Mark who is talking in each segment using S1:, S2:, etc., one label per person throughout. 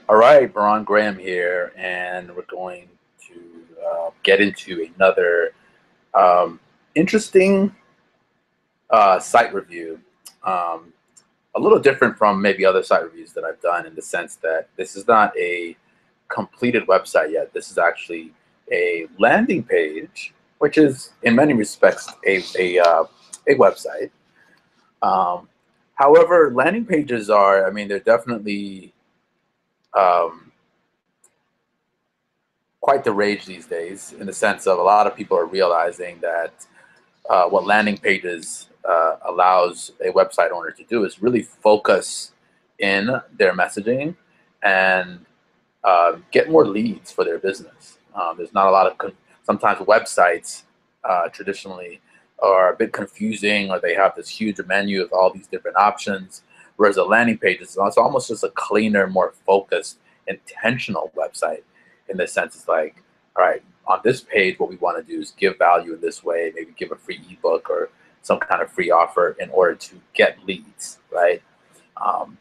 S1: All right, Baron Graham here, and we're going to get into another um, interesting site review. Um, a little different from maybe other site reviews that I've done in the sense that this is not a completed website yet. This is actually a landing page, which is in many respects a website. Um, However, landing pages are, I mean, they're definitely um, quite the rage these days in the sense of a lot of people are realizing that what landing pages allows a website owner to do is really focus in their messaging and get more leads for their business. There's not a lot of sometimes websites traditionally are a bit confusing, or they have this huge menu of all these different options, whereas a landing page is it's almost just a cleaner, more focused, intentional website. In the sense, it's like, all right, on this page, what we want to do is give value in this way, maybe give a free ebook or some kind of free offer in order to get leads, right? Um,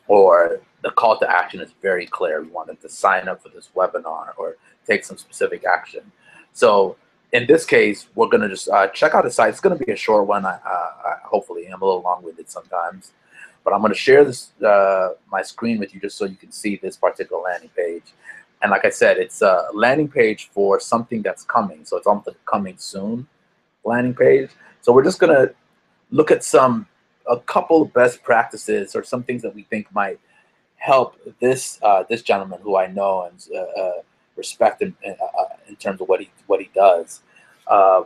S1: or the call to action is very clear. We want them to sign up for this webinar or take some specific action. So in this case, we're going to just check out the site. It's going to be a short one, hopefully. I'm a little long-winded sometimes. But I'm going to share this my screen with you just so you can see this particular landing page. And like I said, it's a landing page for something that's coming. So it's on the coming soon landing page. So we're just going to look at a couple of best practices or some things that we think might help this gentleman who I know and respect in terms of what he does. Uh,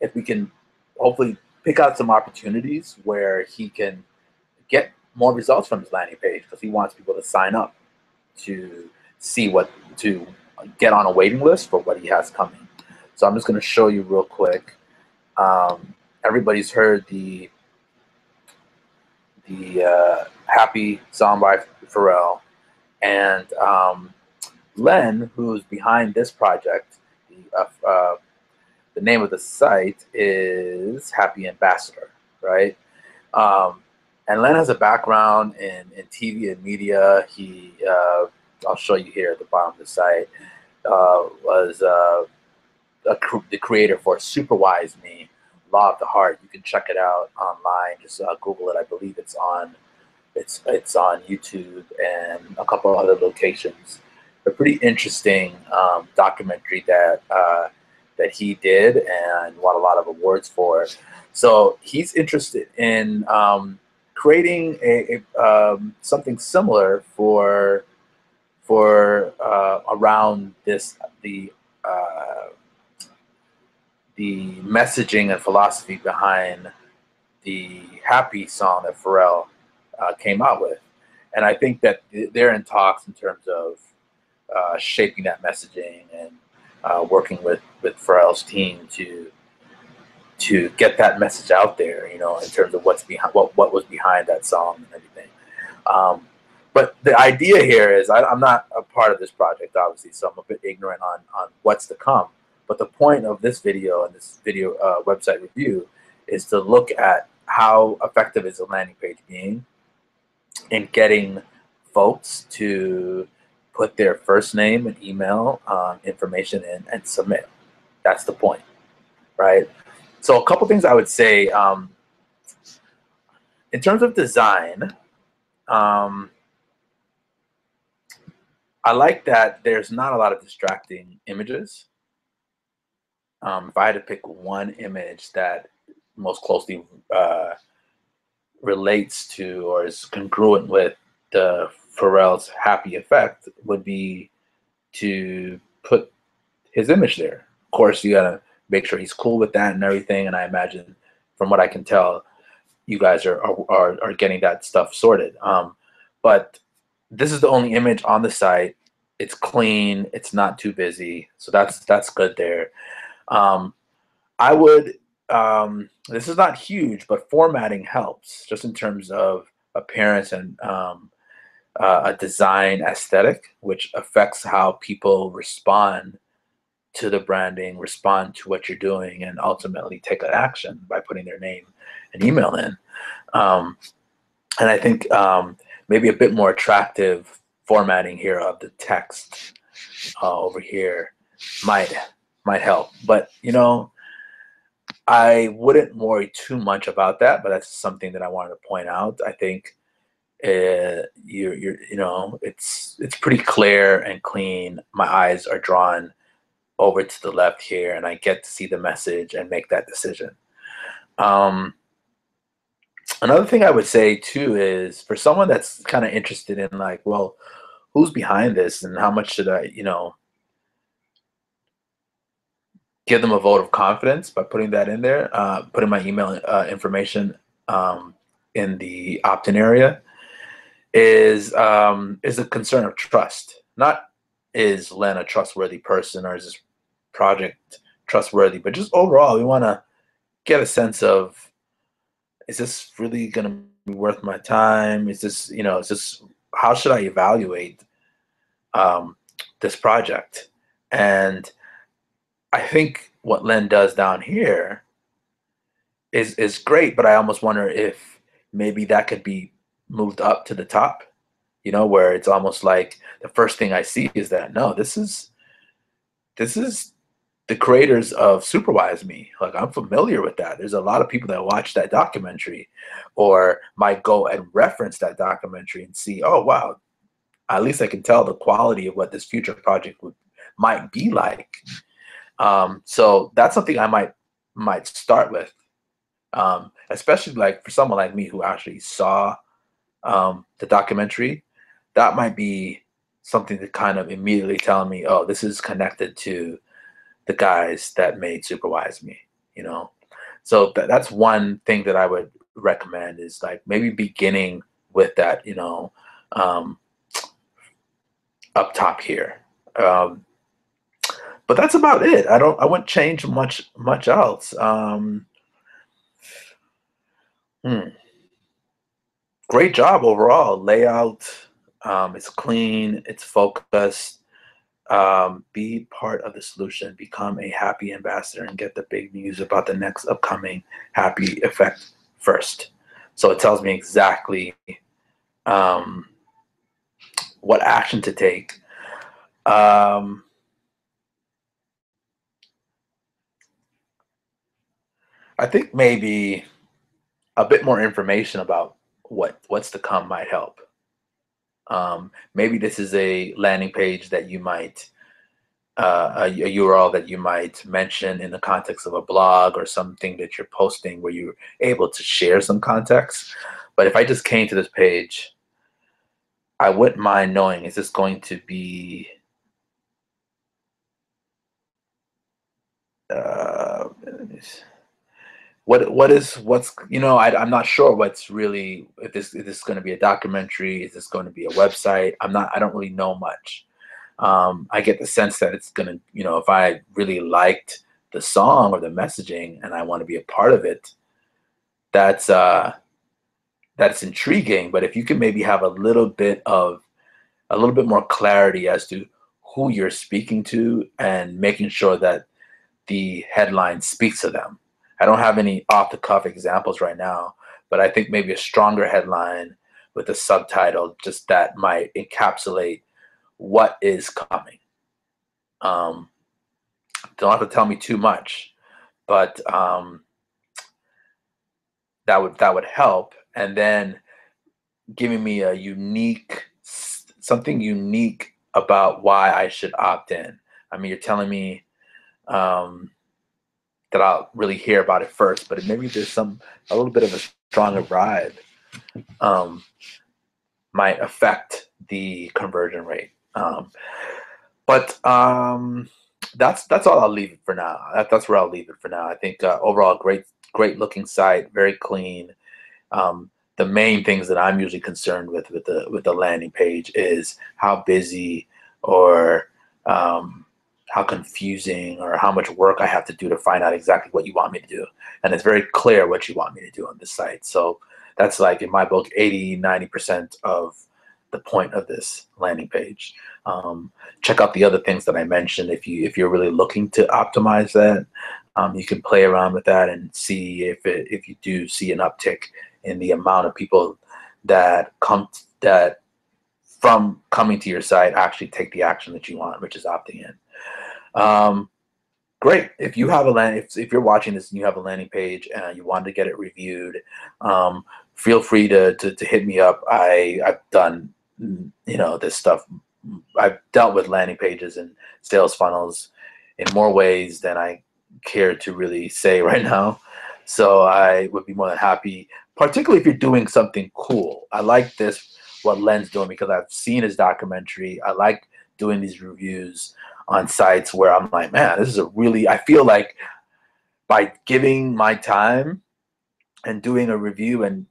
S1: if we can hopefully pick out some opportunities where he can get more results from his landing page, because he wants people to sign up to see to get on a waiting list for what he has coming. So I'm just going to show you real quick. Everybody's heard the Happy song by Pharrell, and Len, who's behind this project, the name of the site is Happy Ambassador, right? And Len has a background in TV and media. I'll show you here at the bottom of the site, was the creator for Superwise Me, Law of the Heart. You can check it out online. Just Google it. I believe it's on YouTube and a couple of other locations. A pretty interesting documentary that he did and won a lot of awards for. So he's interested in creating something similar for around the messaging and philosophy behind the Happy song that Pharrell came out with. And I think that they're in talks in terms of shaping that messaging and working with Pharrell's team to get that message out there, in terms of what was behind that song and everything. But the idea here is I'm not a part of this project, obviously, so I'm a bit ignorant on what's to come. But the point of this video and this video website review is to look at how effective is a landing page being in getting folks to put their first name and email information in and submit. That's the point, right? So a couple things I would say in terms of design. I like that there's not a lot of distracting images. If I had to pick one image that most closely relates to or is congruent with the Pharrell's Happy effect, would be to put his image there. Of course, you gotta make sure he's cool with that and everything. And I imagine, from what I can tell, you guys are getting that stuff sorted. But this is the only image on the site. It's clean. It's not too busy, so that's good there. I would. This is not huge, but formatting helps just in terms of appearance and a design aesthetic, which affects how people respond to the branding, respond to what you're doing, and ultimately take an action by putting their name and email in. And I think maybe a bit more attractive formatting here of the text over here might help. But I wouldn't worry too much about that. But that's something that I wanted to point out. I think it's pretty clear and clean. My eyes are drawn over to the left here, and I get to see the message and make that decision. Another thing I would say too is for someone that's kind of interested in like, well, who's behind this and how much should I, give them a vote of confidence by putting that in there, putting my email information in the opt-in area is a concern of trust. Not is Len a trustworthy person or is this project trustworthy, but just overall, we want to get a sense of, is this really going to be worth my time? Is this, how should I evaluate this project? And I think what Len does down here is great, but I almost wonder if maybe that could be moved up to the top, where it's almost like the first thing I see is that, no, this is the creators of Supervise Me. Like, I'm familiar with that. There's a lot of people that watch that documentary or might go and reference that documentary and see, oh, wow, at least I can tell the quality of what this future project might be like. So that's something I might start with, especially like for someone like me who actually saw the documentary. That might be something to kind of immediately tell me, oh, this is connected to the guys that made Supervise Me, So that's one thing that I would recommend is like maybe beginning with that, up top here. But that's about it. I wouldn't change much else. Great job overall. Layout, it's clean, it's focused. Be part of the solution. Become a happy ambassador and get the big news about the next upcoming happy effect first. So it tells me exactly what action to take. I think maybe a bit more information about what's to come might help. Maybe this is a landing page that you might, a URL that you might mention in the context of a blog or something that you're posting where you're able to share some context. But if I just came to this page, I wouldn't mind knowing, is this going to be I'm not sure what's really, if this is going to be a documentary, is this going to be a website? I don't really know much. I get the sense that it's going to, if I really liked the song or the messaging and I want to be a part of it, that's intriguing. But if you can maybe have a little bit more clarity as to who you're speaking to and making sure that the headline speaks to them. I don't have any off-the-cuff examples right now, but I think maybe a stronger headline with a subtitle, just that might encapsulate what is coming. Don't have to tell me too much, but that would help. And then giving me something unique about why I should opt in. I mean, you're telling me that I'll really hear about it first, but maybe there's a little bit of a stronger vibe might affect the conversion rate. But that's all I'll leave it for now. That's where I'll leave it for now. I think overall great looking site, very clean. The main things that I'm usually concerned with the landing page is how busy or how confusing or how much work I have to do to find out exactly what you want me to do. And it's very clear what you want me to do on this site. So that's like, in my book, 80-90% of the point of this landing page. Check out the other things that I mentioned. If you're really looking to optimize that, you can play around with that and see if you do see an uptick in the amount of people that from coming to your site actually take the action that you want, which is opting in. Great. If you have if you're watching this and you have a landing page and you want to get it reviewed, feel free to hit me up. I've done, this stuff. I've dealt with landing pages and sales funnels in more ways than I care to really say right now. So I would be more than happy, particularly if you're doing something cool. I like what Len's doing, because I've seen his documentary. I like doing these reviews on sites where I'm like, man, this is I feel like by giving my time and doing a review and,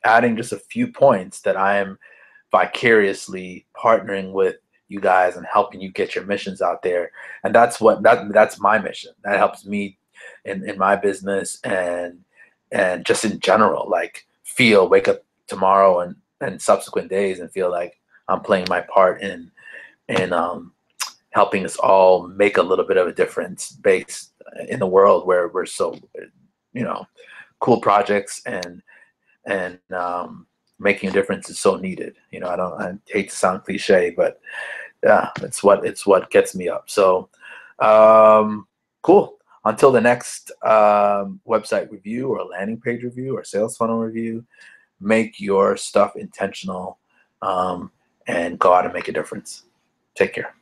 S1: adding just a few points, that I am vicariously partnering with you guys and helping you get your missions out there. And that's my mission. That helps me in my business and just in general, like wake up tomorrow and subsequent days and feel like I'm playing my part in helping us all make a little bit of a difference based in the world where we're so, cool projects and making a difference is so needed. I hate to sound cliche, but yeah, it's what gets me up. So cool. Until the next website review or landing page review or sales funnel review, make your stuff intentional and go out and make a difference. Take care.